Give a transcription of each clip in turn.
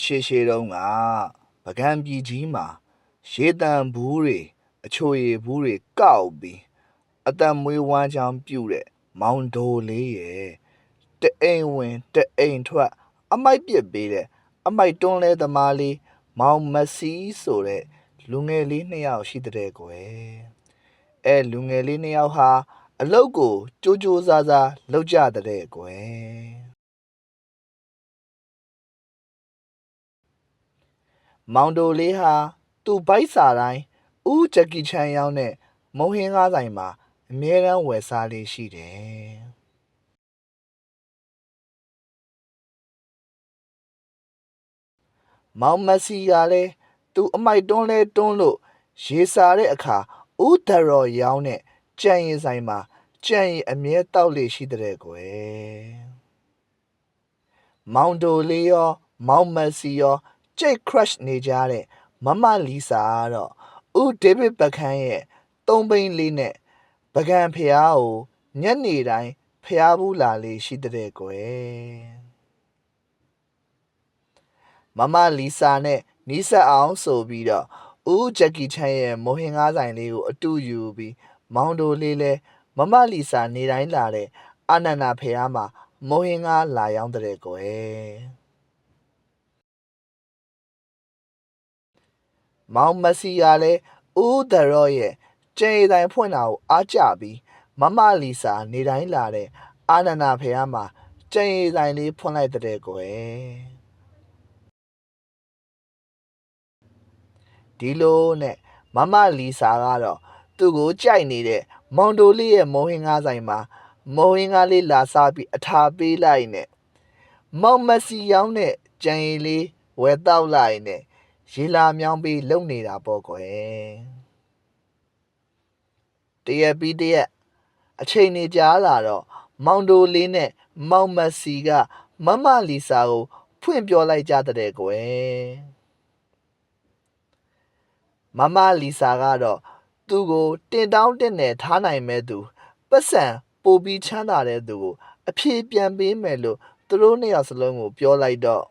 ရှေရှေတုန်းကပကံပြည်ကြီးမှာရေတံဘူးတွေအချိုရည်ဘူးတွေကောက်ပြီးအတံမွေးဝမ်းချောင်းပြုတ်တဲ့မောင်ဒိုလေးရဲ့တအိမ်ဝင်တအိမ်ထွက်အမိုက်ပစ်ပေးတဲ့အမိုက်တွန်းလဲသမားလေးမောင်မစီဆိုတဲ့လူငယ်လေး2ယောက်ရှိတဲ့ကွယ်လူငယ်လေး2ယောက်ဟာအလုတ်ကိုကြိုးကြိုးစားစားလုပ်ကြတဲ့ကွယ်မောင်ဒိုလေးဟာသူ့ဘိုက်စာတိုင်းဦးဂျက်ကီချန်ရောက်တဲ့မုံဟင်းကားဆိုင်မှာအမြဲတမ်းဝယ်စားလေးရှိတယ်မောင်မစီကလည်းသူအမိုက်တွန်းလဲတွန်းလို့ရေစာတဲ့အခါဦးဒရော်ရောင်းတဲ့ကြံ့ရင်ဆိုင်မှာကြံ့ရင်အမြဲတောက်လေးရှိတဲ့ကွယ်မောင်ဒိုလေးရောမောင်မစီရောကြိတ် crush နေကြတဲ့မမလီစာကတော့ဦးဒေးဗစ်ပခန်းရဲ့3ဘိန်းလေးနဲ့ပကံဖျားကိုညနေတိုင်းဖျားဘူးလာလေးရှိတဲ့ကွယ်မမလီစာနဲ့နီးစပ်အောင်ဆိုပြီးတော့ဦးဂျက်ကီချန်ရဲ့မိုဟင်ကားဆိုင်လေးကိုအတူယူပြီးမောင်ဒိုလေးလဲမမလီစာနေတိုင်းလာတဲ့အာနန္ဒာဖျားမှာမိုဟင်ကားလာရောက်တဲ့ကွယ်မောင်မစီကလည်းဦးဒရော့ရဲ့ကျင်းရည်တိုင်းဖွင့်တာကိုအားကြပြီးမမလီစာနေတိုင်းလာတဲ့အာနန္ဒာဖျားမှာကျင်းရည်တိုင်းလေးဖွင့်လိုက်တဲ့ကွယ်ဒီလိုနဲ့မမလီစာကတော့သူ့ကိုကြိုက်နေတဲ့မောင်ဒိုလေးရဲ့မုံဟင်းကားဆိုင်မှာမုံဟင်းကားလေးလာစားပြီးအထာပေးလိုက်နဲ့မောင်မစီရောင်းတဲ့ကြံရည်လေးဝယ်တောက်လိုက်နဲ့ရေလာမြောင်းပြီးလုံနေတာပေါ့ကွယ်တရက်ပြီးတရက်အချိန်နေကြာလာတော့မောင်ဒိုလေးနဲ့မောင်မစီကမမလီစာကိုဖွင့်ပြောလိုက်ကြတဲ့ကွယ်မမလီစာကတော့သူ့ကိုတင်တောင်းတင်နဲ့ထားနိုင်မဲ့သူပတ်စံပိုပြီးချမ်းသာတဲ့သူကိုအဖြေပြန်ပေးမယ်လို့သူတို့2ယောက်စလုံးကိုပြောလိုက်တော့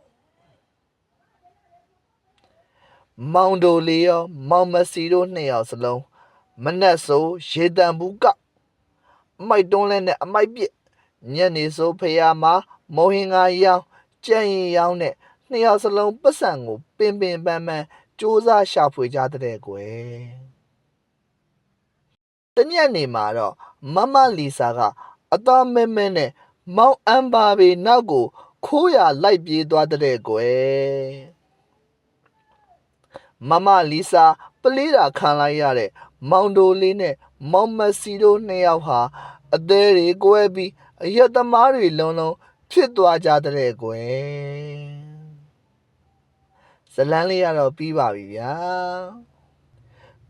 မောင်ဒိုလေးရောမောင်မစီတို့2ယောက်စလုံးမနက်ဆိုရေတံဘူးကအမိုက်တွန်းလဲနဲ့အမိုက်ပစ်ညနေဆိုဖျားမှာမောဟင်ကာရောင်းကြံ့ရင်ရောင်းနဲ့2ယောက်စလုံးပတ်စံကိုပင်ပန်းစူးစမ်းရှာဖွေကြတဲ့ကွယ်တညနေမှာတော့မမလီစာကအသားမဲမဲနဲ့မောင်အန်ပါဘေနောက်ကိုခိုးရလိုက်ပြေးသွားတဲ့ကွယ်မမလီစာပလေးတာခံလိုက်ရတဲ့မောင်ဒိုလေးနဲ့မောင်မစီတို့2ယောက်ဟာအသေးတွေကွဲပြီးအရက်သမားတွေလုံးဖြစ်သွားကြတဲ့ကွယ်ဇလန်းလေးရတော့ပြီးပါပြီဗျာ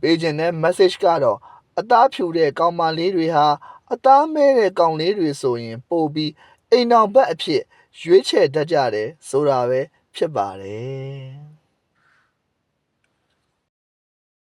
ပေးခြင်းတဲ့ message ကတော့အသားဖြူတဲ့ကောင်မလေးတွေဟာအသားမဲတဲ့ကောင်လေးတွေဆိုရင်ပို့ပြီးအိမ်အောင်ဘက်အဖြစ်ရွေးချယ်တတ်ကြတယ်ဆိုတာပဲဖြစ်ပါတယ်